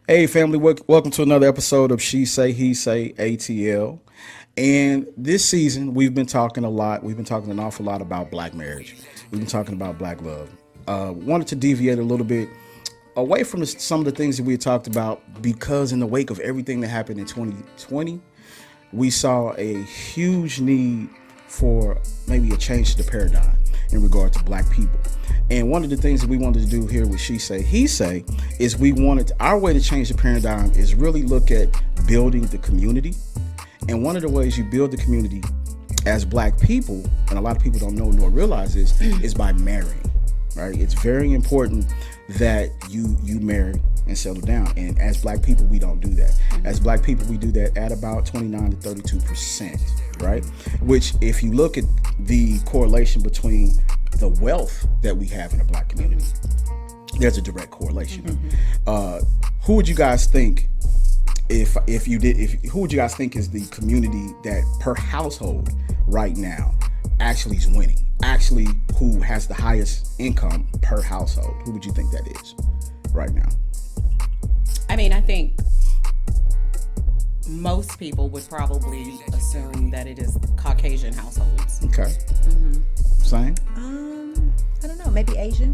Hey, family, welcome to another episode of She Say, He Say, ATL. And this season, we've been talking a lot. We've been talking an awful lot about black marriage. We've been talking about black love. Wanted to deviate a little bit away from some of the things that we had talked about because in the wake of everything that happened in 2020, we saw a huge need for maybe a change to the paradigm in regard to black people. And one of the things that we wanted to do here with She Say, He Say is our way to change the paradigm is really look at building the community. And one of the ways you build the community as black people, and a lot of people don't know nor realize this, is by marrying, right? It's very important that you marry and settle down. And as black people, we don't do that. As black people, we do that at about 29 to 32%, right? Which, if you look at the correlation between the wealth that we have in the black community, there's a direct correlation. Who would you guys think who would you guys think is the community that per household right now actually is winning? Actually, who has the highest income per household? Who would you think that is right now? I mean, I think most people would probably assume that it is Caucasian households. Okay. Same? I don't know. Maybe Asian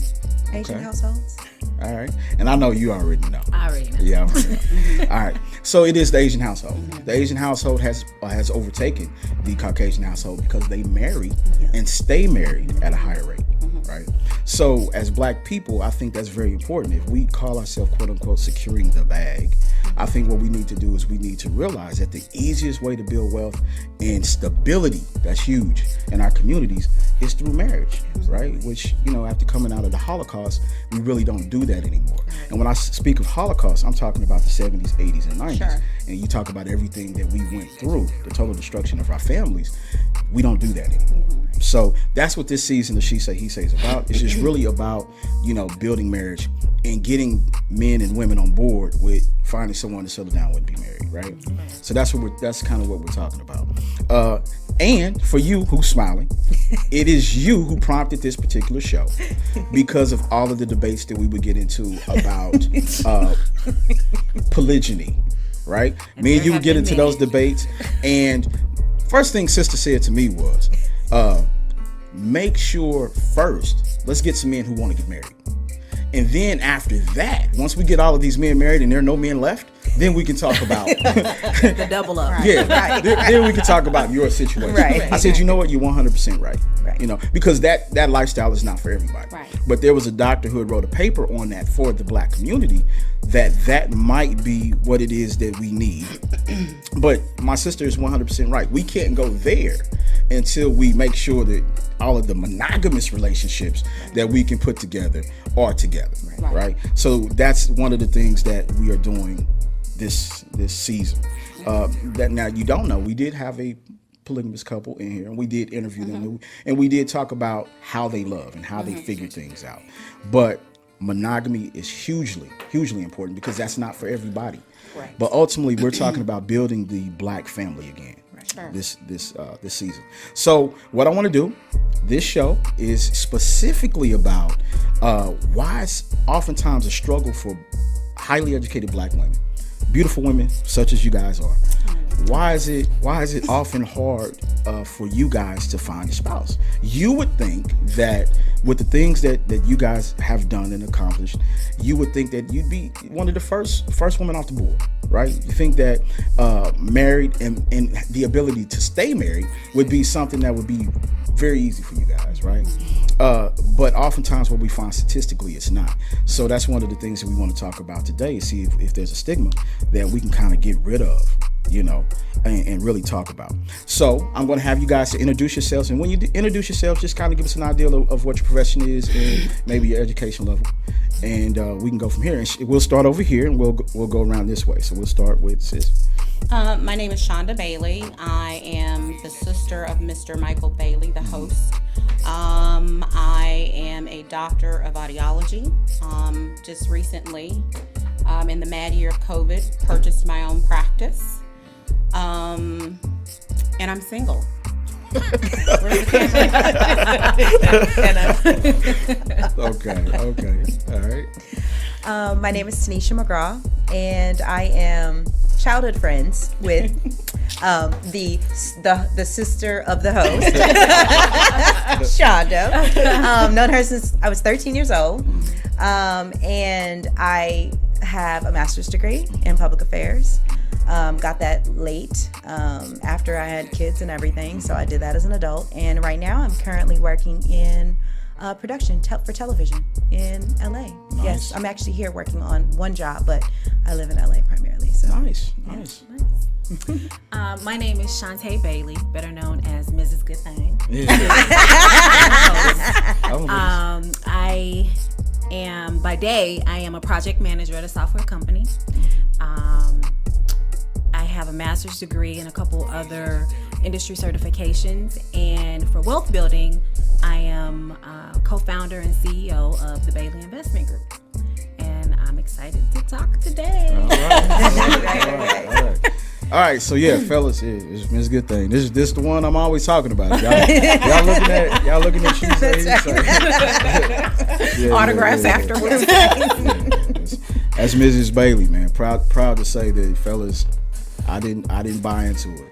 households. All right. And I know you already know. I already know. Yeah, I already know. All right. So it is the Asian household. The Asian household has overtaken the Caucasian household because they marry and stay married at a higher rate. Right. So as black people, I think that's very important. If we call ourselves, quote unquote, securing the bag, I think what we need to do is we need to realize that the easiest way to build wealth and stability, that's huge, in our communities is through marriage, right? Which, after coming out of the Holocaust, we really don't do that anymore. And when I speak of Holocaust, I'm talking about the 70s, 80s, and 90s. Sure. And you talk about everything that we went through, the total destruction of our families. We don't do that anymore. So that's what this season of She Say, He Say is about. It's just really about, building marriage and getting men and women on board with finding someone to settle down with and be married, right? So that's kind of what we're talking about. And for you who's smiling, it is you who prompted this particular show because of all of the debates that we would get into about polygyny, right? Me and you would get into those debates, and first thing sister said to me was, make sure first, let's get some men who want to get married. And then after that, once we get all of these men married and there are no men left, then we can talk about the double up. Yeah, right. Then we can talk about your situation. Right. I said, you know what, you're 100% right. Because that lifestyle is not for everybody. Right. But there was a doctor who had wrote a paper on that for the black community that might be what it is that we need. But my sister is 100% right. We can't go there until we make sure that all of the monogamous relationships that we can put together are together, right? So that's one of the things that we are doing this season. That now you don't know, we did have a polygamous couple in here, and we did interview them, and we did talk about how they love and how they figure things out. But monogamy is hugely important because that's not for everybody. Right. But ultimately, we're talking about building the black family again. Sure. This season. So what I want to do, this show is specifically about why it's oftentimes a struggle for highly educated black women, beautiful women such as you guys are. Why is it often hard for you guys to find a spouse? You would think that with the things that you guys have done and accomplished, you would think that you'd be one of the first women off the board, right? You think that married and the ability to stay married would be something that would be very easy for you guys, right? But oftentimes what we find statistically, it's not. So that's one of the things that we want to talk about today, see if there's a stigma that we can kind of get rid of and really talk about. So I'm going to have you guys to introduce yourselves, and when you introduce yourselves, just kind of give us an idea of what your profession is and maybe your education level, and we can go from here. And we'll start over here, and we'll go around this way. So we'll start with sis. My name is Shonda Bailey. I am the sister of Mr. Michael Bailey, the host. I am a doctor of audiology. Just recently, in the mad year of COVID, purchased my own practice. And I'm single. Okay. All right. My name is Tanisha McGraw, and I am childhood friends with the sister of the host, Shonda. Known her since I was 13 years old, and I have a master's degree in public affairs. Got that late after I had kids and everything, so I did that as an adult. And right now I'm currently working in production for television in LA. Nice. Yes, I'm actually here working on one job, but I live in LA primarily. So Nice. My name is Shantae Bailey, better known as Mrs. Good Thing. I am, by day, I am a project manager at a software company. I have a master's degree and a couple other industry certifications. And for wealth building, I am co-founder and CEO of the Bailey Investment Group. And I'm excited to talk today. All right. So yeah, fellas, it's Miss Good Thing. This is the one I'm always talking about. Y'all looking at you. Autographs afterwards. That's Mrs. Bailey, man. Proud to say that, fellas. I didn't buy into it.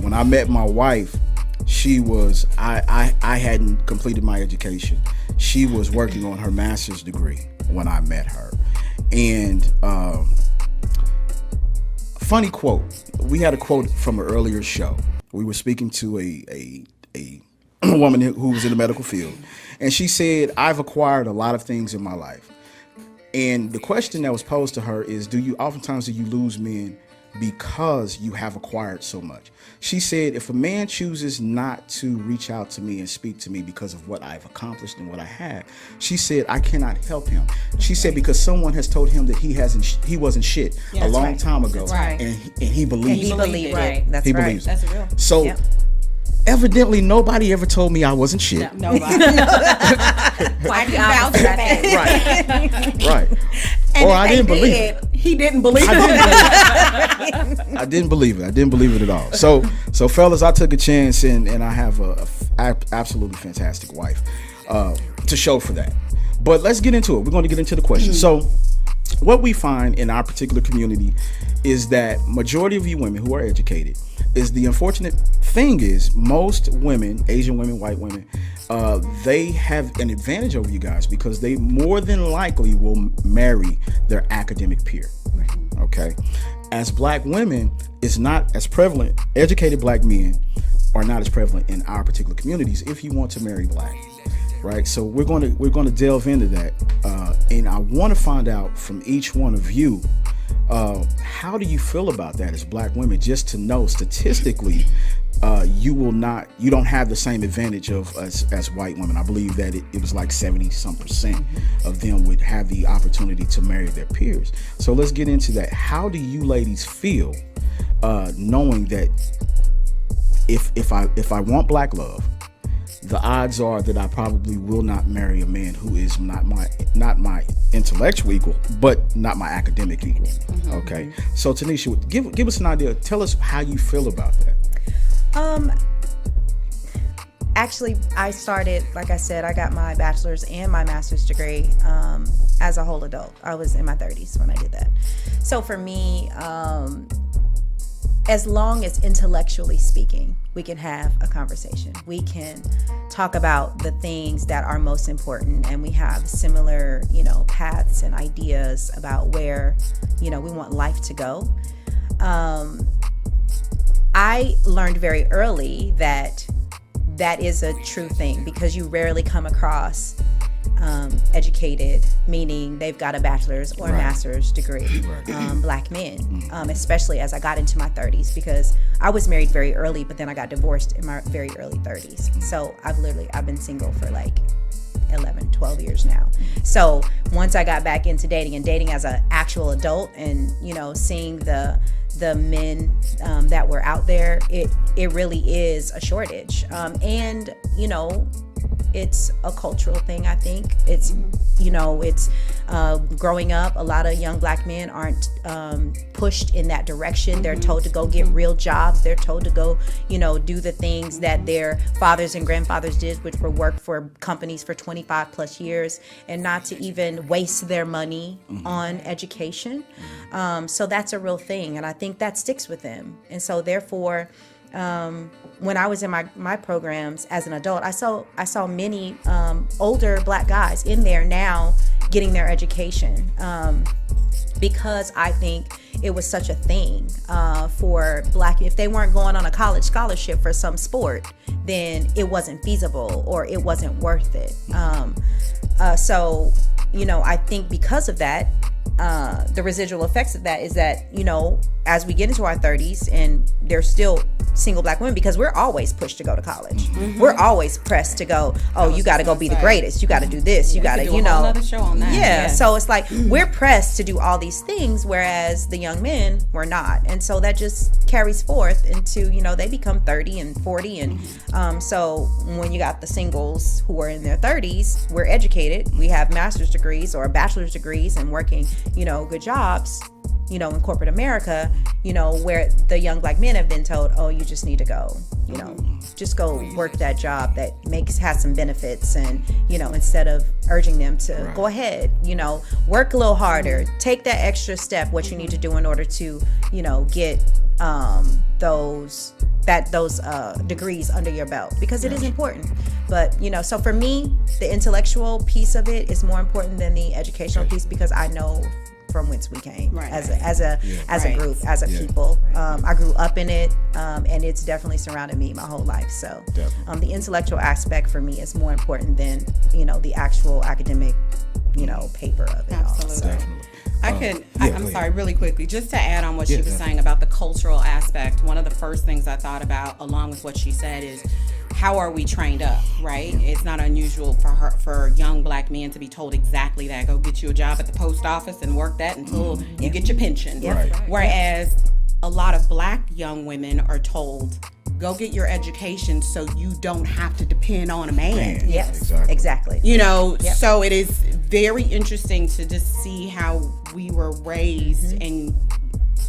When I met my wife, she was I hadn't completed my education. She was working on her master's degree when I met her, and funny quote. We had a quote from an earlier show. We were speaking to a woman who was in the medical field, and she said, "I've acquired a lot of things in my life." And the question that was posed to her is, oftentimes do you lose men because you have acquired so much? She said, if a man chooses not to reach out to me and speak to me because of what I've accomplished and what I have, she said, I cannot help him. She said, because someone has told him that he wasn't shit a long time ago. Right. And he believes he it. believed Right. it. That's He right. believes it. That's real. So Yep. evidently nobody ever told me I wasn't shit. Nobody. I can vouch for that. Right. And Or if I they didn't believe did, it. He didn't believe it. I didn't believe it. I didn't believe it at all. So fellas, I took a chance, and I have a absolutely fantastic wife to show for that. But let's get into it. We're going to get into the question. So what we find in our particular community is that majority of you women who are educated, is the unfortunate thing is most women, Asian women, white women, they have an advantage over you guys because they more than likely will marry their academic peer. Okay. As black women, it's not as prevalent. Educated black men are not as prevalent in our particular communities if you want to marry black. Right. So we're going to delve into that. And I want to find out from each one of you, how do you feel about that as black women? Just to know statistically, you don't have the same advantage of us as white women. I believe that it was like 70% of them would have the opportunity to marry their peers. So let's get into that. How do you ladies feel knowing that if I want black love, the odds are that I probably will not marry a man who is not my intellectual equal, but not my academic equal. Okay. So Tanisha, give us an idea. Tell us how you feel about that. Actually, I started, like I said, I got my bachelor's and my master's degree as a whole adult. I was in my 30s when I did that. So for me, as long as intellectually speaking, we can have a conversation. We can talk about the things that are most important, and we have similar, paths and ideas about where, we want life to go. I learned very early that is a true thing because you rarely come across educated, meaning they've got a bachelor's or a Right. master's degree. Right. Black men, especially as I got into my 30s, because I was married very early, but then I got divorced in my very early 30s. So I've been single for like 11, 12 years now. So once I got back into dating and dating as an actual adult, and seeing the men that were out there, it really is a shortage. And it's a cultural thing. I think it's growing up, a lot of young black men aren't pushed in that direction. They're told to go get real jobs. They're told to go do the things that their fathers and grandfathers did, which were work for companies for 25 plus years, and not to even waste their money on education. So that's a real thing, and I think that sticks with them. And so therefore, when I was in my programs as an adult, I saw many older black guys in there now getting their education, because I think it was such a thing for black. If they weren't going on a college scholarship for some sport, then it wasn't feasible or it wasn't worth it. So I think because of that, the residual effects of that is that, as we get into our 30s and there's still single black women, because we're always pushed to go to college. We're always pressed to go, you got to go be the greatest. You got to do this. You got to, another show on that. Yeah. So it's like we're pressed to do all these things, whereas the young men were not. And so that just carries forth into, they become 30 and 40. And so when you got the singles who are in their 30s, we're educated. We have master's degrees or bachelor's degrees and working, good jobs, in corporate America, where the young black men have been told, you just need to go, just go work that job that has some benefits. And, instead of urging them to go ahead, work a little harder, take that extra step, what you need to do in order to, get those degrees under your belt, because it is important. But so for me, the intellectual piece of it is more important than the educational piece, because I know from whence we came as a group, as a people. I grew up in it, and it's definitely surrounded me my whole life. So the intellectual aspect for me is more important than the actual academic paper of it. Absolutely. I'm sorry, really quickly, just to add on what she was saying about the cultural aspect. One of the first things I thought about, along with what she said, is how are we trained up, right? It's not unusual for young black men to be told exactly that. Go get you a job at the post office and work that until you get your pension. Whereas a lot of black young women are told, go get your education so you don't have to depend on a man. Yes, exactly. So it is very interesting to just see how we were raised and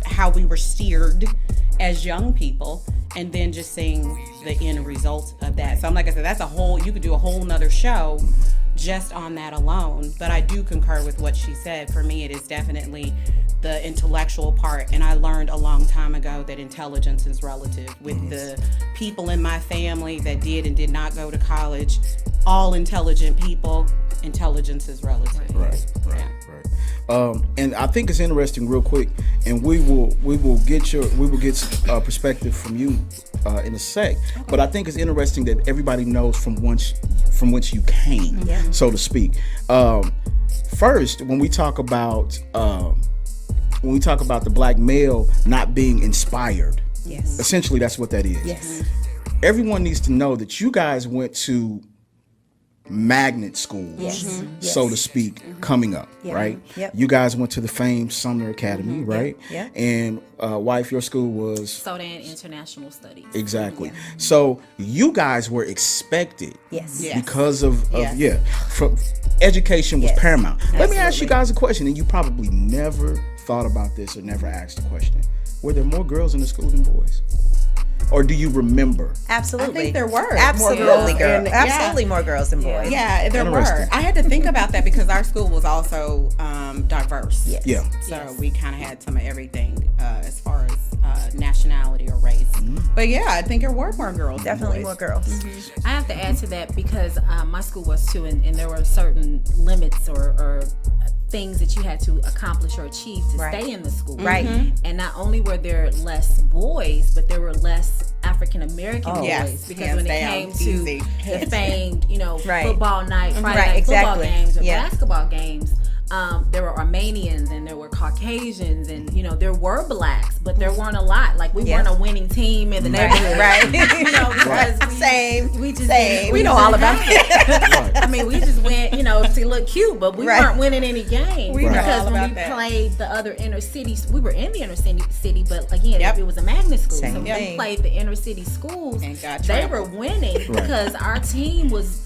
how we were steered as young people, and then just seeing the end result of that. So like I said, you could do a whole nother show just on that alone. But I do concur with what she said. For me, it is definitely the intellectual part. And I learned a long time ago that intelligence is relative. With the people in my family that did and did not go to college, all intelligent people, intelligence is relative. Right. And I think it's interesting, real quick, and we will get perspective from you in a sec. Okay. But I think it's interesting that everybody knows from whence you came, so to speak. First, when we talk about the black male not being inspired, essentially that's what that is. Yes. Everyone needs to know that you guys went to magnet schools, so to speak, coming up, right? Yep. You guys went to the famed Sumner Academy, right? Yep. And wife, your school was Sodan International Studies. Exactly. So you guys were expected, because of from education was paramount. Let me ask you guys a question, and you probably never thought about this or never asked the question: were there more girls in the school than boys? Or do you remember? Absolutely. I think there were absolutely more girls. Absolutely more girls than boys. Yeah, there were. I had to think about that because our school was also diverse. Yes. Yeah. So we kind of had some of everything as far as nationality or race. But yeah, I think there were more girls. Definitely than more boys. girls. I have to add to that because my school was too, and there were certain limits or things that you had to accomplish or achieve to stay in the school. Right. And not only were there less boys, but there were less African African American boys, Yes, because hands when it down, came easy. to the famed, Right. football night, Friday Right, night football exactly. games or Yeah. basketball games, there were Armenians and there were Caucasians and there were blacks, but there weren't a lot. Like we weren't a winning team in the neighborhood, Right. because we just Same. we know all about it. Right. I mean, we just went, to look cute, but we Right. weren't winning any games We know because all when about we that. played the other inner cities, we were in the inner city, but again, Yep. it was a magnet school. Same So when we thing. played the inner city schools, And got they trampled. were winning because our team was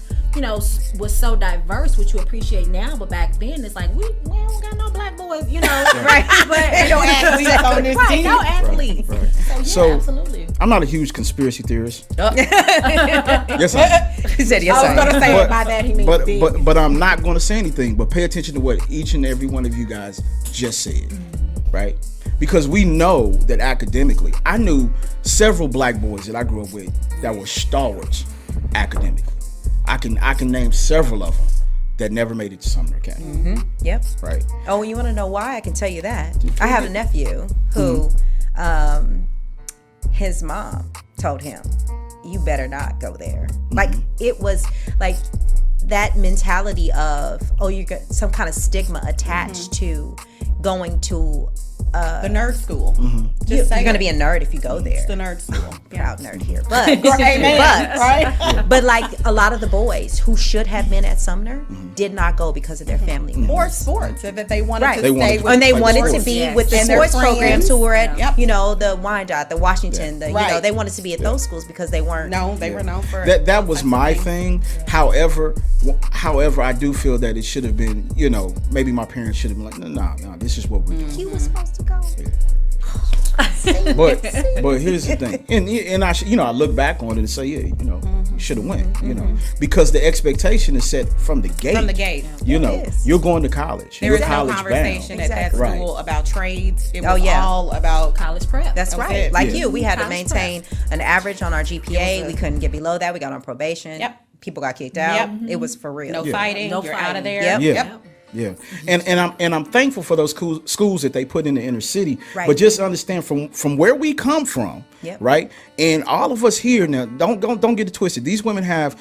so diverse, which you appreciate now, but back then it's like we don't got no black boys, Right. But No athletes on this right, team. no athletes. Right. So, So- absolutely. I'm not a huge conspiracy theorist. Yes, I am. He said yes. I was gonna say But- by that he means But I'm not going to say anything. But pay attention to what each and every one of you guys just said, right? Because we know that academically, I knew several black boys that I grew up with that were stalwarts academically. I can name several of them that never made it to Sumner Academy, Yep. right? Oh, you want to know why? I can tell you that. I have a nephew who, his mom told him, "You better not go there." Like it was like that mentality of, oh, you got some kind of stigma attached to going to. the nerd school. You're say going to it. be a nerd if you go there. It's the nerd school. Proud nerd here, but Amen. Right? but like a lot of the boys who should have been at Sumner did not go because of their family members. Or sports, if they wanted Right. to They stay wanted to with And they Like wanted sports. to be Yes. with the And their sports programs friends. who were at, Yep. the Wyandotte, the Washington, Right. they wanted to be at those schools because they weren't. No, they were known for That was types of my things. thing. However, I do feel that it should have been, maybe my parents should have been like, no, this is what we're doing. You were supposed to go. But here's the thing, and I look back on it and say, you should have went, because the expectation is set from the gate. From the gate. You know, is. you're going to college. There You're was no college conversation bound. at that Exactly. school about trades. It was Oh, yeah. all about College prep. That's That was right. it. Like Yeah. you, we had to College maintain an average on our GPA. We couldn't get below that. We got on probation. Yep. People got kicked out. Yep. It was for real. no fighting. No You're fighting. out of there. Yep. Yeah. Yeah, and I'm thankful for those schools that they put in the inner city. Right. But just understand from where we come from, Yep. right? And all of us here now, don't get it twisted. These women have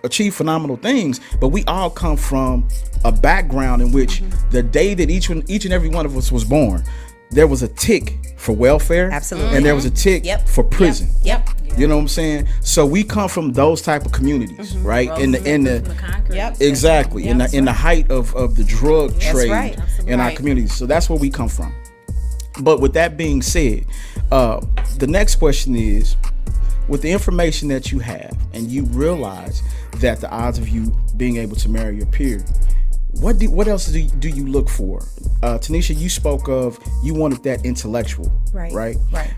achieved phenomenal things, but we all come from a background in which the day that each and every one of us was born, there was a tick for welfare, Absolutely. and there was a tick Yep. for prison. Yep. You know what I'm saying? So we come from those type of communities, right? In the From the concrete. Yep. Exactly. In the height of the drug trade right. in our Right. communities. So that's where we come from. But with that being said, the next question is, with the information that you have and you realize that the odds of you being able to marry your peer, what else do you look for? Tanisha, you spoke of you wanted that intellectual, Right. right? Right.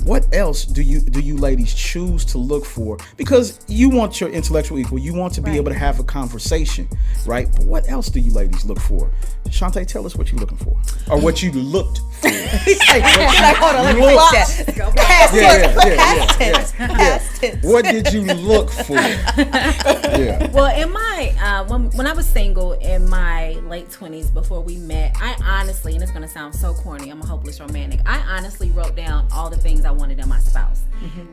What else do you ladies choose to look for? Because you want your intellectual equal, you want to be Right. able to have a conversation, right? But what else do you ladies look for? Shantae, tell us what you're looking for, or what you looked for. He's like, hold on, let me Look. fix that. Past tense. Past tense. What did you look for? Yeah. Well, in my when I was single in my late 20s before we met, I honestly, and it's gonna sound so corny, I'm a hopeless romantic. I honestly wrote down all the things I wanted in my spouse,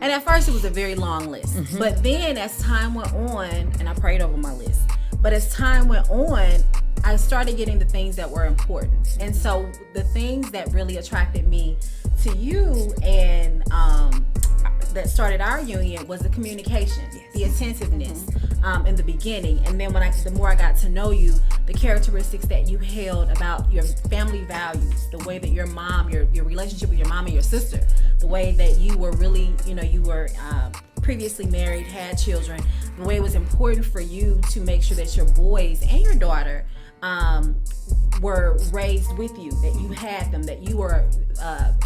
and at first it was a very long list. But then as time went on, and I prayed over my list. But as time went on, I started getting the things that were important, and so the things that really attracted me to you and that started our union was the communication, the attentiveness in the beginning, and then the more I got to know you, the characteristics that you held about your family values, the way that your mom, your relationship with your mom and your sister, the way that you were really, you were previously married, had children, the way it was important for you to make sure that your boys and your daughter were raised with you, that you had them, that you were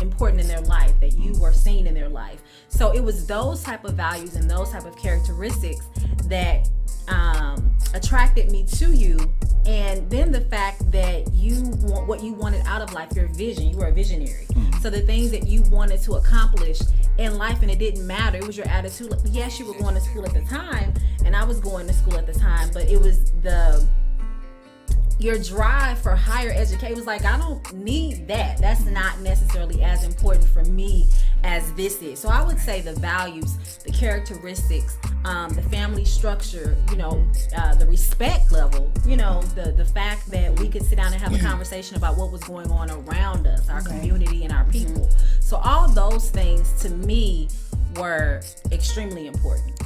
important in their life, that you were seen in their life. So it was those type of values and those type of characteristics that attracted me to you. And then the fact that you want what you wanted out of life, your vision, you were a visionary. So the things that you wanted to accomplish in life, and it didn't matter, it was your attitude. Like, yes, you were going to school at the time, and I was going to school at the time, but it was your drive for higher education was like, I don't need that. That's not necessarily as important for me as this is. So I would say the values, the characteristics, the family structure, the respect level, the fact that we could sit down and have a conversation about what was going on around us, our community and our people. So all those things to me were extremely important,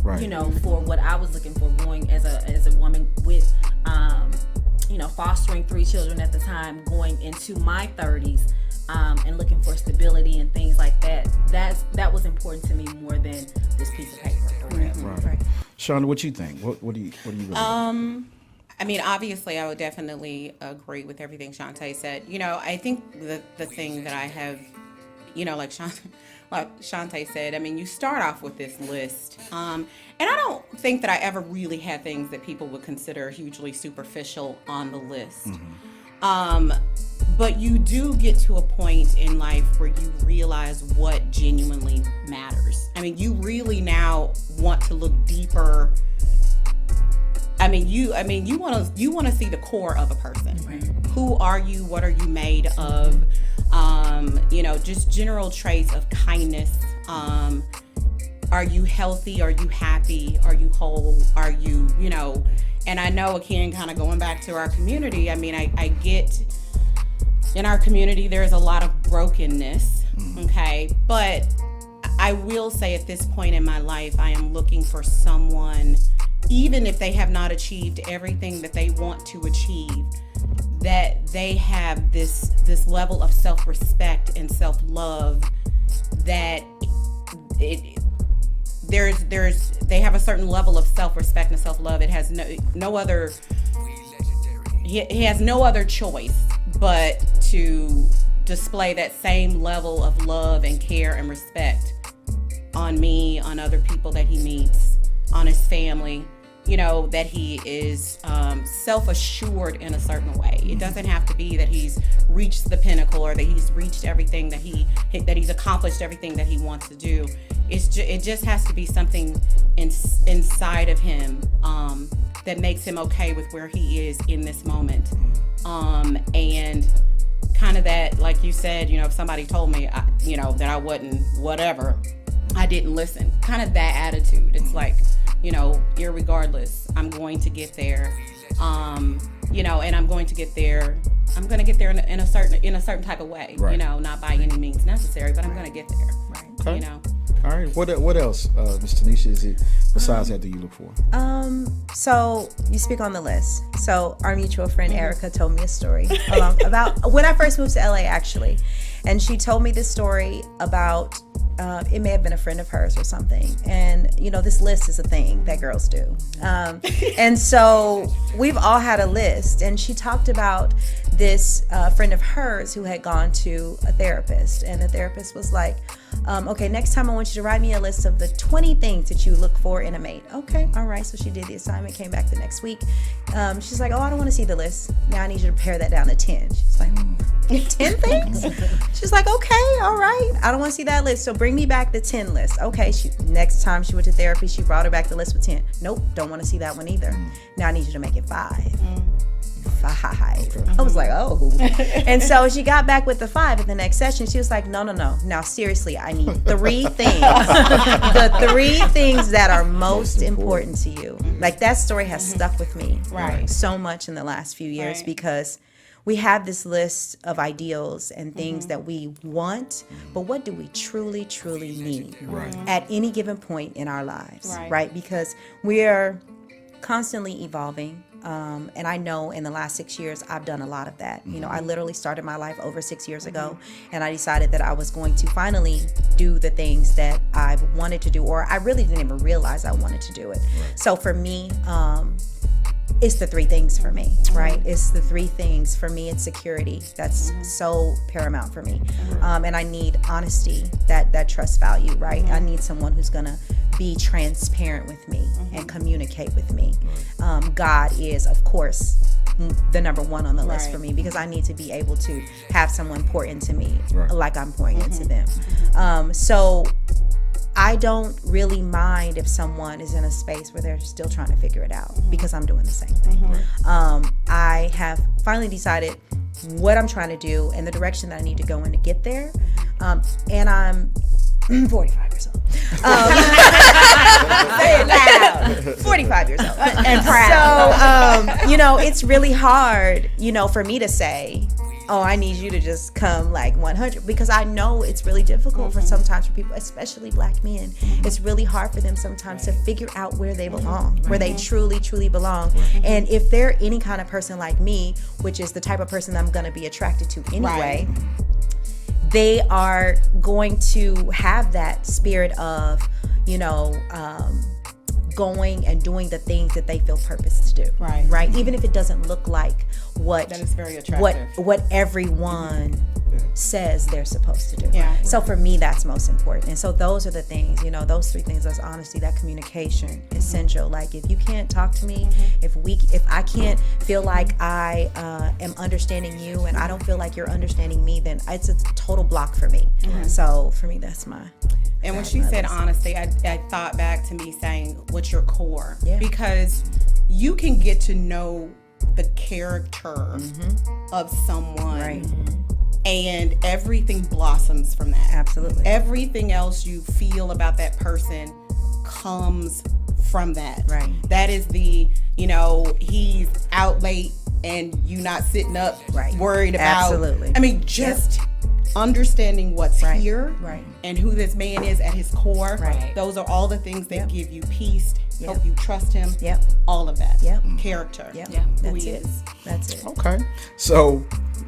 for what I was looking for going as a woman with, fostering 3 children at the time, going into my 30s, and looking for stability and things like that. That was important to me more than this piece of paper. Right. Shonda, what you think? What do you really I mean, obviously, I would definitely agree with everything Shantae said. I think the thing that I have, like Shantae said, I mean, you start off with this list. And I don't think that I ever really had things that people would consider hugely superficial on the list. But you do get to a point in life where you realize what genuinely matters. I mean, you really now want to look deeper. I mean, you want to see the core of a person. Right. Who are you? What are you made of? Just general traits of kindness. Are you healthy? Are you happy? Are you whole? Are you, and I know, again, kind of going back to our community, I mean, I get in our community, there's a lot of brokenness, okay? But I will say at this point in my life, I am looking for someone, even if they have not achieved everything that they want to achieve, that they have this level of self-respect and self-love that they have a certain level of self-respect and self-love. It has no other. He has no other choice but to display that same level of love and care and respect on me, on other people that he meets, on his family. That he is self-assured in a certain way. It doesn't have to be that he's reached the pinnacle or that he's reached everything that he's accomplished everything that he wants to do. It just has to be something inside of him that makes him okay with where he is in this moment. And kind of that, like you said, if somebody told me, that I wasn't whatever, I didn't listen. Kind of that attitude. It's like, irregardless, I'm going to get there. And I'm going to get there. I'm going to get there in a certain type of way. Right. Not by any means necessary, but I'm going to get there. Right. Okay. All right. What else, Ms. Tanisha, is it besides that you look for? So you speak on the list. So our mutual friend Erica told me a story about when I first moved to LA, actually, and she told me this story about. It may have been a friend of hers or something. And, this list is a thing that girls do. And so we've all had a list. And she talked about this friend of hers who had gone to a therapist. And the therapist was like, okay, next time I want you to write me a list of the 20 things that you look for in a mate. Okay, all right. So she did the assignment, came back the next week. She's like, oh, I don't want to see the list. Now I need you to pare that down to 10. She's like, 10 things? She's like, okay, all right. I don't want to see that list. So bring me back the 10 list. Okay, next time she went to therapy, she brought her back the list with 10. Nope, don't want to see that one either. Now I need you to make it 5. 5. I was like, oh. And so she got back with the 5 at the next session. She was like, no. Now, seriously, I need 3 things. The 3 things that are most important to you. Like, that story has stuck with me so much in the last few years because we have this list of ideals and things that we want, but what do we truly, truly need at any given point in our lives, right? Because we're constantly evolving. And I know in the last 6 years, I've done a lot of that. I literally started my life over 6 years ago, and I decided that I was going to finally do the things that I've wanted to do, or I really didn't even realize I wanted to do it. So for me, it's the 3 things for me, right? It's the 3 things for me. It's security. That's so paramount for me. And I need honesty, that trust value, right? I need someone who's gonna be transparent with me and communicate with me. God is, of course, the number 1 on the list for me, because I need to be able to have someone pour into me like I'm pouring into them. So I don't really mind if someone is in a space where they're still trying to figure it out, because I'm doing the same thing. I have finally decided what I'm trying to do and the direction that I need to go in to get there. And I'm 45 years old. Say it loud. 45 years old. And proud. So, it's really hard, for me to say, oh, I need you to just come like 100, because I know it's really difficult for sometimes for people, especially Black men. It's really hard for them sometimes to figure out where they belong, where they truly, truly belong. And if they're any kind of person like me, which is the type of person I'm going to be attracted to anyway, they are going to have that spirit of, going and doing the things that they feel purpose to do. Right. Even if it doesn't look like what that is very attractive. What everyone says they're supposed to do. Yeah. So for me, that's most important. And so those are the things, those three things: that's honesty, that communication, essential. Like, if you can't talk to me, if I can't feel like I am understanding you, and I don't feel like you're understanding me, then it's a total block for me. So for me, that's my. And when she said honesty, I thought back to me saying, what's your core? Yeah. Because you can get to know the character of someone, and everything blossoms from that. Absolutely. Everything else you feel about that person comes from that. Right. That is the, he's out late and you not sitting up worried about. Absolutely. I mean, just understanding what's here Right. and who this man is at his core. Right. Those are all the things that give you peace, help you trust him. Yep. All of that. Yep. Character. Yep. Who That's he it. is. That's it. Okay, so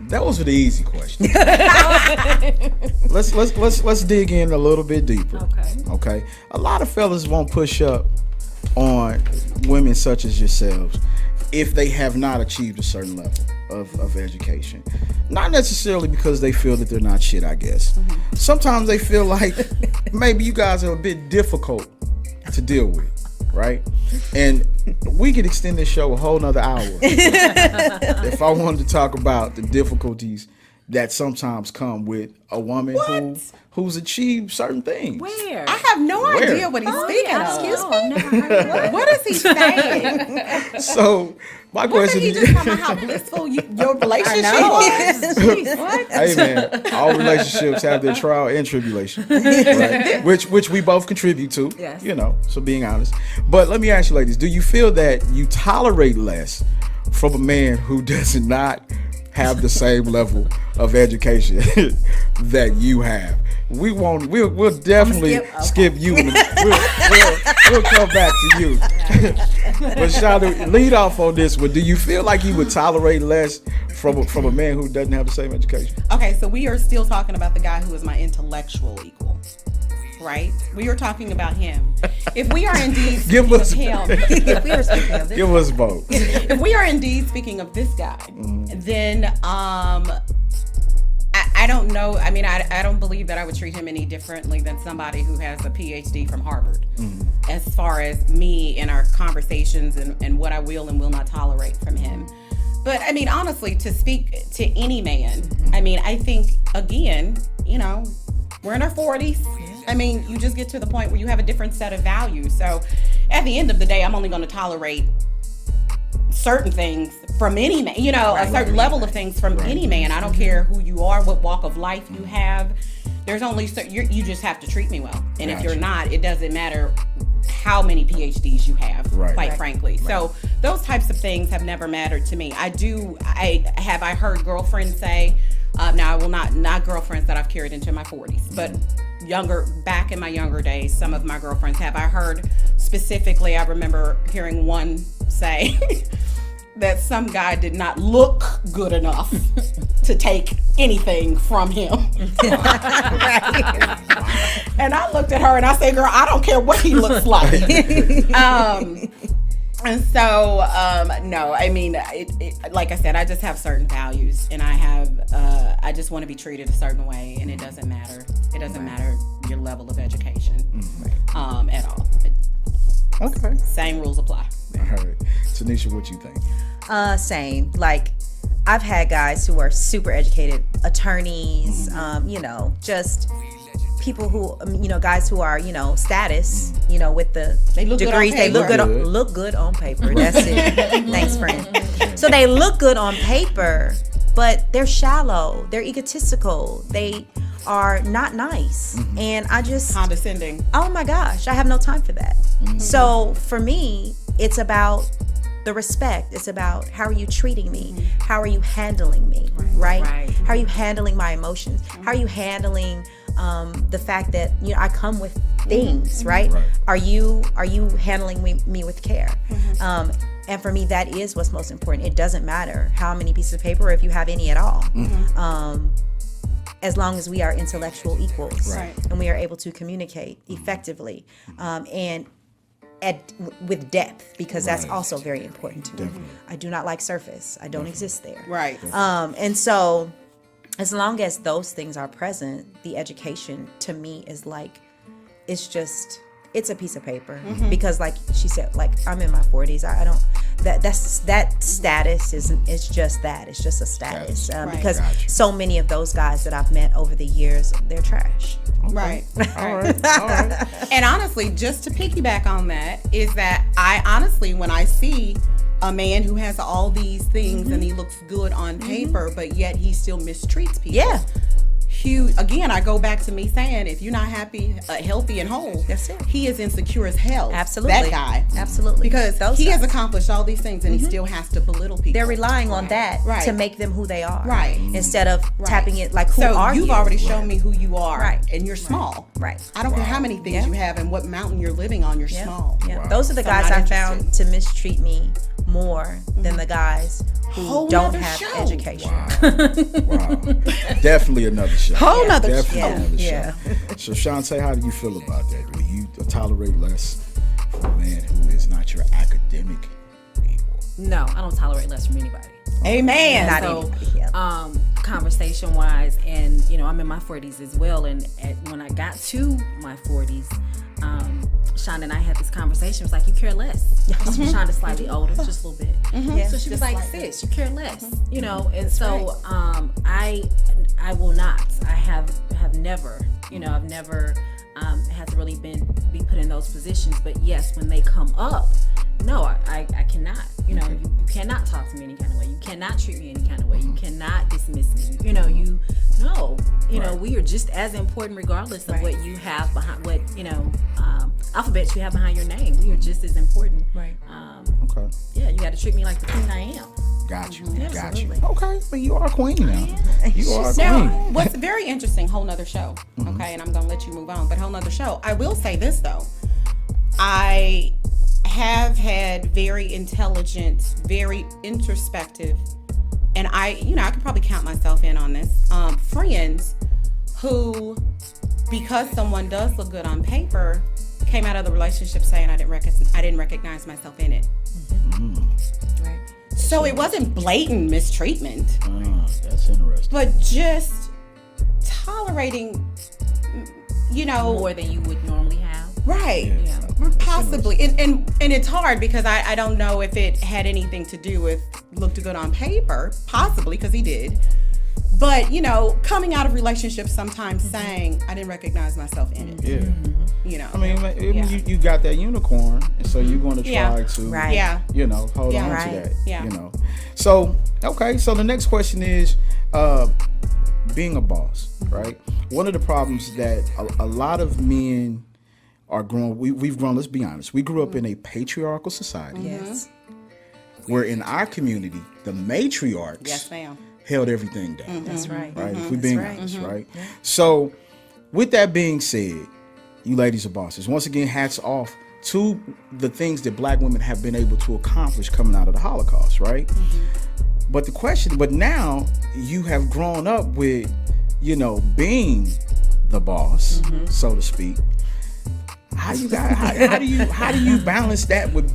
that was the easy question. let's dig in a little bit deeper. Okay. A lot of fellas won't push up on women such as yourselves if they have not achieved a certain level of education. Not necessarily because they feel that they're not shit, I guess. Sometimes they feel like maybe you guys are a bit difficult to deal with, right? And we could extend this show a whole nother hour if I wanted to talk about the difficulties that sometimes come with a woman who's achieved certain things. Where? I have no idea what he's speaking of. Excuse me. I've never heard of that. What is he saying? So my question Wasn't he just talking about how blissful your relationship was? What? hey man, all relationships have their trial and tribulation, right? which we both contribute to. Yes. So being honest. But let me ask you, ladies, do you feel that you tolerate less from a man who does not have the same level of education that you have? We'll definitely skip you. We'll come back to you. But Shonda, lead off on this one. Do you feel like you would tolerate less from a man who doesn't have the same education? Okay, so we are still talking about the guy who is my intellectual equal, right? We are talking about him. If we are indeed speaking of him, If we were speaking of this, Give us both. if we are indeed speaking of this guy, then I don't know. I mean, I don't believe that I would treat him any differently than somebody who has a PhD from Harvard, as far as me and our conversations and what I will and will not tolerate from him. But I mean, honestly, to speak to any man, I mean, I think, again, we're in our 40s. I mean, you just get to the point where you have a different set of values. So at the end of the day, I'm only going to tolerate certain things from any man, a certain level of things from any man. I don't care who you are, what walk of life you have. There's only you just have to treat me well. And if you're not, it doesn't matter how many PhDs you have, quite frankly. So those types of things have never mattered to me. I heard girlfriends say, now I will not girlfriends that I've carried into my 40s, but back in my younger days, some of my girlfriends have. I heard specifically, I remember hearing one say that some guy did not look good enough to take anything from him. And I looked at her and I said, girl, I don't care what he looks like. And so, no, I mean, like I said, I just have certain values, and I just want to be treated a certain way, and it doesn't matter. It doesn't matter your level of education at all. Okay. Same rules apply. All right. Tanisha, what you think? Same. Like, I've had guys who are super educated, attorneys, just people who, guys who are, status, with the They look good on degrees, they look paper. look good on paper. That's it. Thanks, friend. So they look good on paper, but they're shallow. They're egotistical. They are not nice. And I just Condescending. oh my gosh, I have no time for that. So for me, it's about the respect. It's about, how are you treating me? How are you handling me? Right? How are you handling my emotions? How are you handling the fact that I come with things, right? Are you handling me with care? And for me, that is what's most important. It doesn't matter how many pieces of paper, or if you have any at all. As long as we are intellectual equals, and we are able to communicate effectively, and with depth, because that's also very important to me. I do not like surface. I don't exist there. Right. And so, as long as those things are present, the education to me is like, it's a piece of paper. Because like she said, like, I'm in my 40s. I don't. That status is just that. It's just a status. Because so many of those guys that I've met over the years, they're trash. Right. All right. And honestly, just to piggyback on that, is that I honestly, when I see a man who has all these things and he looks good on paper, but yet he still mistreats people. Yeah. Huge. Again, I go back to me saying, if you're not happy, healthy, and whole, that's it. He is insecure as hell. Absolutely. That guy. Absolutely. Because those he guys has accomplished all these things and he still has to belittle people. They're relying on that to make them who they are. Right. Instead of tapping it like, who are you? So you've already shown me who you are. Right. And you're small. Right. I don't care how many things you have and what mountain you're living on, you're small. Yeah. Those are the guys I found to mistreat me more than the guys who don't have education. Wow. Definitely another show. Whole nother show. Another show. So Shantae, how do you feel about that? Will you tolerate less from a man who is not your academic equal? No, I don't tolerate less from anybody. Amen. Not So, anybody. conversation wise, and I'm in my 40s as well. And when I got to my 40s, Shonda and I had this conversation. It was like, you care less. Shonda's slightly older, just a little bit. So she was like, sis, you care less, And so I will not. I have never, I've never had to really be put in those positions. But yes, when they come up, no, I cannot. You cannot talk to me any kind of way. You cannot treat me any kind of way. You cannot dismiss me. We are just as important regardless of what you have behind, alphabet you have behind your name. We are just as important. Right. Okay. Yeah, you got to treat me like the queen I am. Got you. Okay, but you are a queen now. You are a Now, queen. what's very interesting, whole nother show. Okay, and I'm gonna let you move on, but whole nother show. I will say this though. I have had very intelligent, very introspective, and I could probably count myself in on this, friends who, because someone does look good on paper, came out of the relationship saying I didn't recognize myself in it. Right. So it wasn't blatant mistreatment. That's interesting. But just tolerating, More than you would normally have. right. Yeah. Possibly. And it's hard because I don't know if it had anything to do with looked good on paper, possibly because he did. But, coming out of relationships sometimes saying, I didn't recognize myself in it. Yeah. I mean, you got that unicorn, and so you're going to try to, Right. Yeah. hold on Right. to that. Yeah. So, okay. So the next question is, being a boss, right? One of the problems that a lot of men are grown. We've grown. Let's be honest. We grew up in a patriarchal society. Yes. Where in our community, the matriarchs Yes, ma'am. held everything down. That's right. Right? If we're being That's right. honest, right? So, with that being said, you ladies are bosses. Once again, hats off to the things that black women have been able to accomplish coming out of the Holocaust, right? But now you have grown up with, being the boss, so to speak. How do you balance that with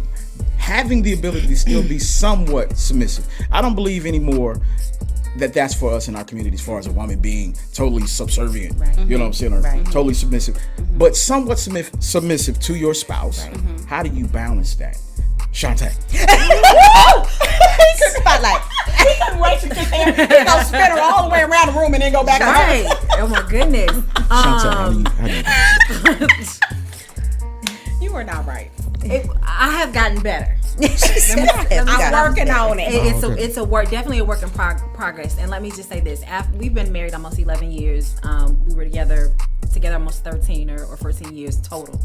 having the ability to still be somewhat submissive? I don't believe anymore that's for us in our community as far as a woman being totally subservient, you know what I'm saying, or totally submissive, but somewhat submissive to your spouse. How do you balance that? Shantae. Spotlight. He couldn't wait to get there. He gonna spin her all the way around the room and then go back. Right. Oh my goodness. Chantel, how do you- You are not right. I have gotten better. I'm working on it. It's a work, definitely a work in progress. And let me just say this: we've been married almost 11 years. We were together almost 13 or 14 years total.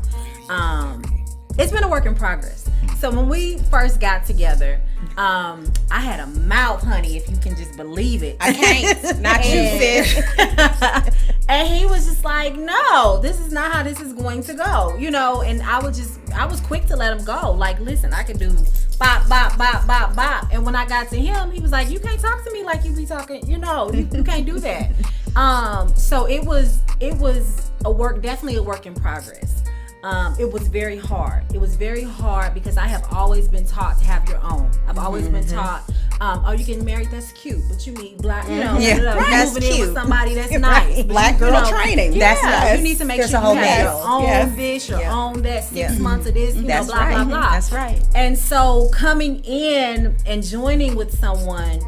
It's been a work in progress. So when we first got together, I had a mouth, honey, if you can just believe it. I can't. Not you, sis. And he was just like, no, this is not how this is going to go, you know. And I was quick to let him go. Like, listen, I can do bop, bop, bop, bop, bop. And when I got to him, he was like, you can't talk to me like you be talking, you know, you can't do that. So it was definitely a work in progress. It was very hard. It was very hard because I have always been taught to have your own. I've always been taught, oh, you getting married, that's cute, but you need black, you know, That's moving in cute. with somebody that's nice. Black girl training. That's nice. You need to make There's sure a whole you have your mess. own this, your own that, 6 months of this, you That's know, blah, right. blah, blah. That's right. And so coming in and joining with someone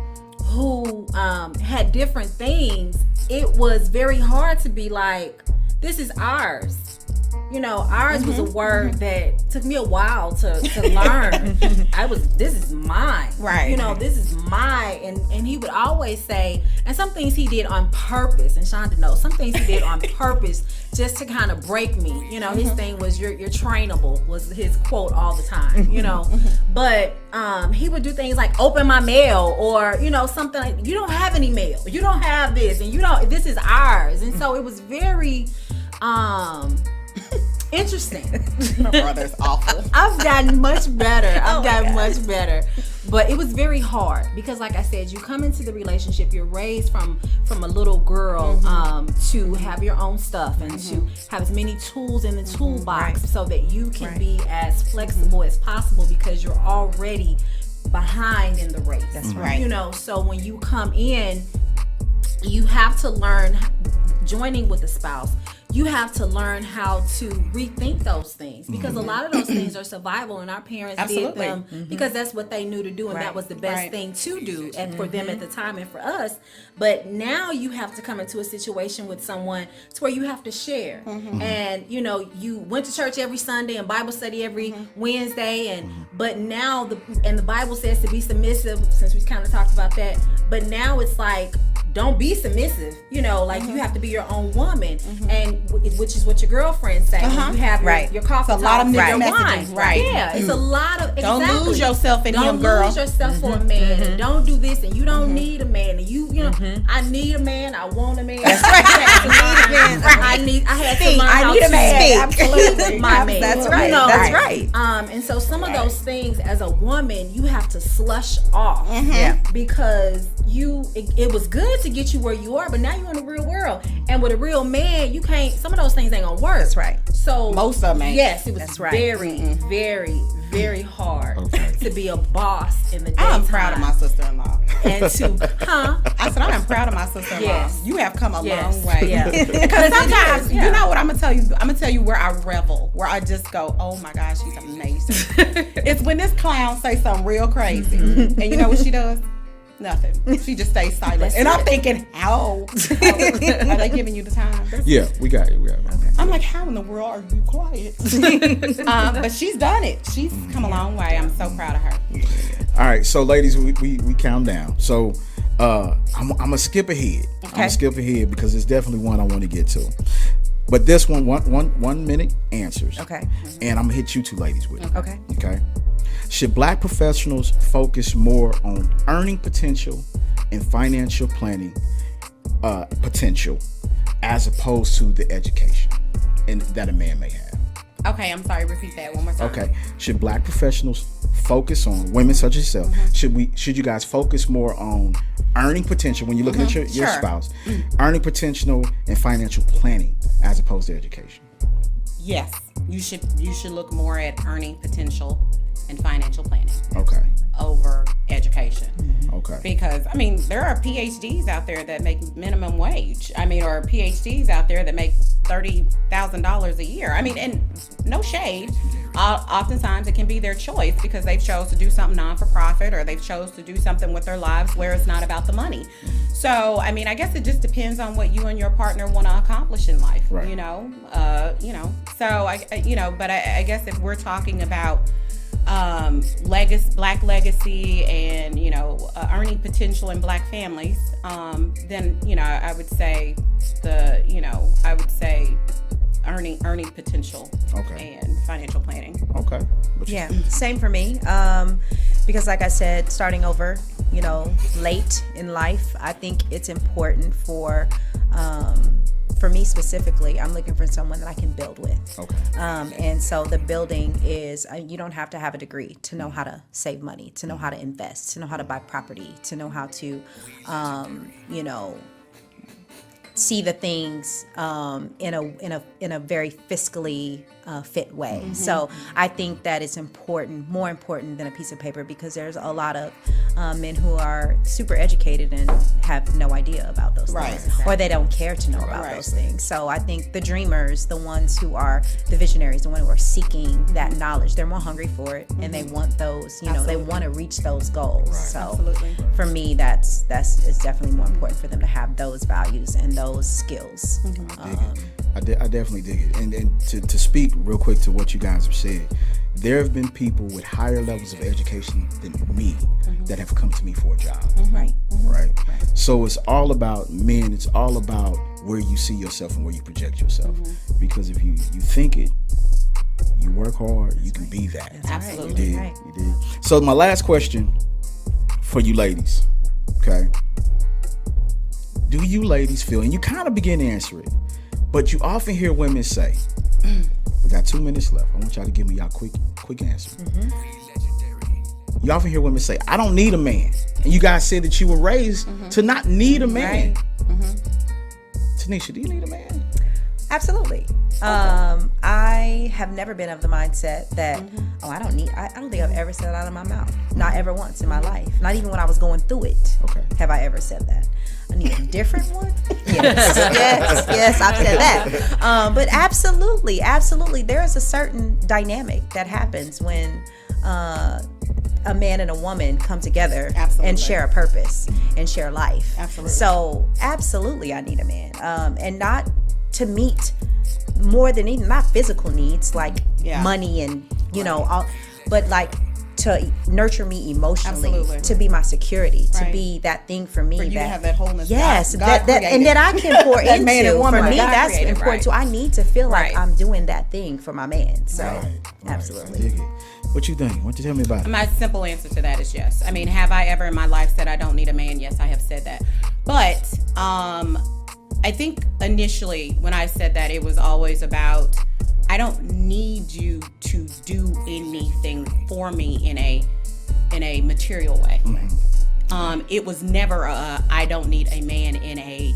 who had different things, it was very hard to be like, this is ours. You know, ours was a word that took me a while to learn. This is mine. Right. You know, this is mine. And he would always say, and some things he did on purpose, and Shonda knows, some things he did on purpose just to kind of break me. You know, his thing was, you're trainable, was his quote all the time, you know. But he would do things like open my mail, or, you know, something like, you don't have any mail. You don't have this, and this is ours. And so it was very interesting. My brother's awful. I've gotten much better. Much better. But it was very hard because, like I said, you come into the relationship, you're raised from a little girl to have your own stuff and to have as many tools in the toolbox so that you can be as flexible as possible because you're already behind in the race. That's right. You know, so when you come in, you have to learn, joining with a spouse, you have to learn how to rethink those things because a lot of those things are survival, and our parents did them because that's what they knew to do, and that was the best thing to do and for them at the time and for us. But now you have to come into a situation with someone to where you have to share. And you know, you went to church every Sunday and Bible study every Wednesday, and but now the Bible says to be submissive, since we kind of talked about that. But now it's like, don't be submissive, you know, like you have to be your own woman, and which is what your girlfriend say. You have your coffee, it's a lot of talks and mixed your messages, wine. right? Yeah, it's a lot of Don't lose yourself in him, girl. Don't lose yourself for a man, and don't do this, and you don't need a man, and you know, I need a man, I want a man. That's right. I had to learn how to man. Absolutely, my man. That's right. You know, That's right. And so some of those things, as a woman, you have to slush off, because it was good to get you where you are, but now you're in the real world, and with a real man, you can't. Some of those things ain't gonna work. That's right. So most of them ain't. Yes, it was That's right. very, very, very hard to be a boss in the daytime. I'm proud of my sister-in-law. And I said, I am proud of my sister-in-law. Yes. You have come a long way. Yeah. Because sometimes, you know what I'm gonna tell you? I'm gonna tell you where I revel, where I just go, oh my gosh, she's amazing. It's when this clown say something real crazy, and you know what she does? Nothing. She just stays silent. And I'm thinking, how? Are they giving you the time? Yeah, we got it. Okay. I'm like, how in the world are you quiet? But she's done it. She's come a long way. I'm so proud of her. All right, so ladies, we count down. So I'm gonna skip ahead. I'm gonna skip ahead because it's definitely one I want to get to. But this one minute answers. Okay. And I'm gonna hit you two ladies with it. Okay. Okay. Should black professionals focus more on earning potential and financial planning potential as opposed to the education and that a man may have? Okay, I'm sorry. Repeat that one more time. Okay. Should black professionals focus on, women such as yourself, should you guys focus more on earning potential when you're looking at your spouse, earning potential and financial planning as opposed to education? Yes, you should look more at earning potential and financial planning. Okay. Over education. Okay. Because I mean, there are PhDs out there that make minimum wage. I mean, or PhDs out there that make $30,000 a year. I mean, and no shade, oftentimes it can be their choice because they've chose to do something non-for-profit, or they've chose to do something with their lives where it's not about the money. So, I mean, I guess it just depends on what you and your partner want to accomplish in life, Right. So I guess if we're talking about black legacy and earning potential in black families, then I would say earning potential, Okay. and financial planning. Okay. What you- Yeah, same for me. Because like I said, starting over, late in life, I think it's important for me specifically, I'm looking for someone that I can build with. Okay. And so the building is, you don't have to have a degree to know how to save money, to know how to invest, to know how to buy property, to know how to, see the things in a very fiscally fit way. So I think that it's more important than a piece of paper, because there's a lot of men who are super educated and have no idea about those Right. things, or they don't care to know about Right. those things. So I think the dreamers, the ones who are the visionaries, the ones who are seeking that knowledge, they're more hungry for it, and they want those, they want to reach those goals. So Absolutely. for me, it's definitely more important for them to have those values and those skills. I definitely dig it. And to speak real quick to what you guys have said, there have been people with higher levels of education than me that have come to me for a job. Right. Right? So it's all about men. It's all about where you see yourself and where you project yourself. Because if you think it, you work hard, you can be that. Absolutely. You did. Right. You did. So my last question for you ladies, okay? Do you ladies feel, and you kind of begin to answer it, but you often hear women say, we got 2 minutes left. I want y'all to give me y'all quick answer. You often hear women say, I don't need a man. And you guys said that you were raised to not need a man. Tanisha, do you need a man? Absolutely. I have never been of the mindset that, I don't think I've ever said it out of my mouth. Not ever once in my life. Not even when I was going through it. Okay. Have I ever said that. I need a different one? Yes, I've said that. But absolutely, there is a certain dynamic that happens when a man and a woman come together and share a purpose and share life. Absolutely. So absolutely, I need a man, and not to meet more than even not physical needs like money and all, but like to nurture me emotionally, Absolutely. to be my security, to Right. be that thing for me For you that to have that wholeness. yes, God that and that I can pour That into. man and woman For me, that God that's created, important right. too. I need to feel like Right. I'm doing that thing for my man. So Right. absolutely. I dig it. What you think? Why don't you tell me about it? My simple answer to that is yes. I mean, have I ever in my life said I don't need a man? Yes, I have said that. But I think initially when I said that, it was always about, I don't need you to do anything for me in a material way. It was never I don't need a man in a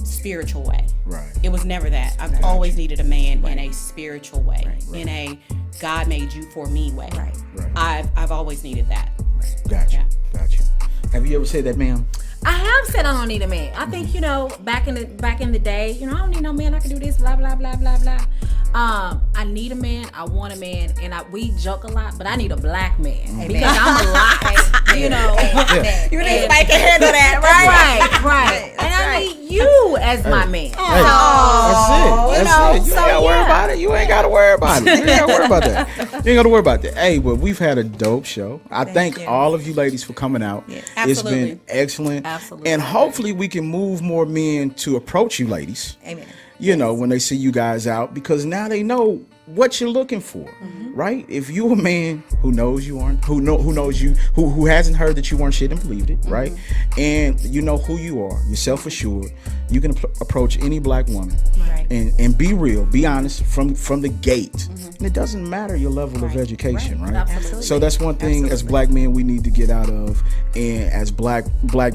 spiritual way. Right. It was never that. I've always needed a man in a spiritual way, in a God made you for me way. Right. I've always needed that. Gotcha. Yeah. Gotcha. Have you ever said that, ma'am? I have said I don't need a man. I think back in the day, I don't need no man. I can do this, blah blah blah blah blah. I need a man. I want a man, and we joke a lot, but I need a black man because I'm a lot, You need somebody and- can handle that, right. And I need you as my man. That's it. You ain't gotta worry yeah. about it. You ain't gotta worry about it. You ain't gotta worry about that. You ain't gotta worry about that. Hey, but we've had a dope show. I thank you. all of you ladies for coming out. It's Absolutely. been excellent. Absolutely. And hopefully we can move more men to approach you ladies. Amen. When they see you guys out, because now they know what you're looking for, right? If you're a man who knows you aren't, who knows you, who hasn't heard that you weren't shit and believed it, right? And you know who you are, you're self-assured, you can approach any black woman, Right. and be real, be honest from the gate. And it doesn't matter your level of education, right? Absolutely. So that's one thing as black men we need to get out of, and as black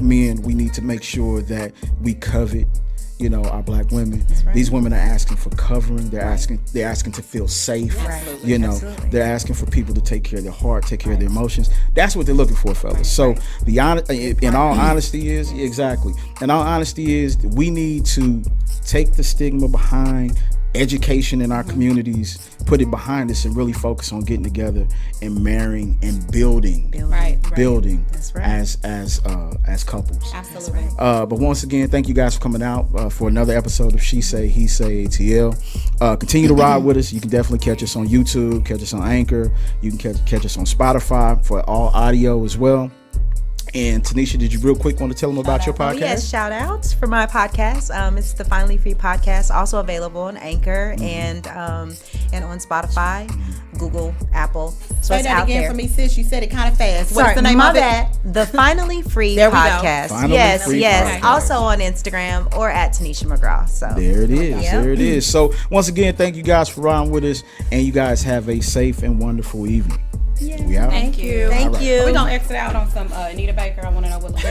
men we need to make sure that we covet our black women. These women are asking for covering. They're asking to feel safe. Absolutely. They're asking for people to take care of their heart, take care of their emotions. That's what they're looking for, fellas. So in all honesty is we need to take the stigma behind education in our communities, put it behind us, and really focus on getting together and marrying and building. Right. Building That's right. as couples. Absolutely. But once again, thank you guys for coming out for another episode of She Say, He Say ATL. Continue to ride with us. You can definitely catch us on YouTube, catch us on Anchor. You can catch us on Spotify for all audio as well. And Tanisha, did you real quick want to tell them about your podcast? Yes, shout outs for my podcast. It's the Finally Free podcast, also available on Anchor and on Spotify, Google, Apple. So Say it's that out again there. for me, sis. You said it kind of fast. What's Sorry, the name my of it? bad. The Finally Free There we go. podcast. Finally yes, Free yes. podcast. Also on Instagram or at Tanisha McGraw. So There it is. Yeah. There it is. So once again, thank you guys for riding with us, and you guys have a safe and wonderful evening. We out. Thank you. Thank you. We're going to exit out on some Anita Baker. I want to know what the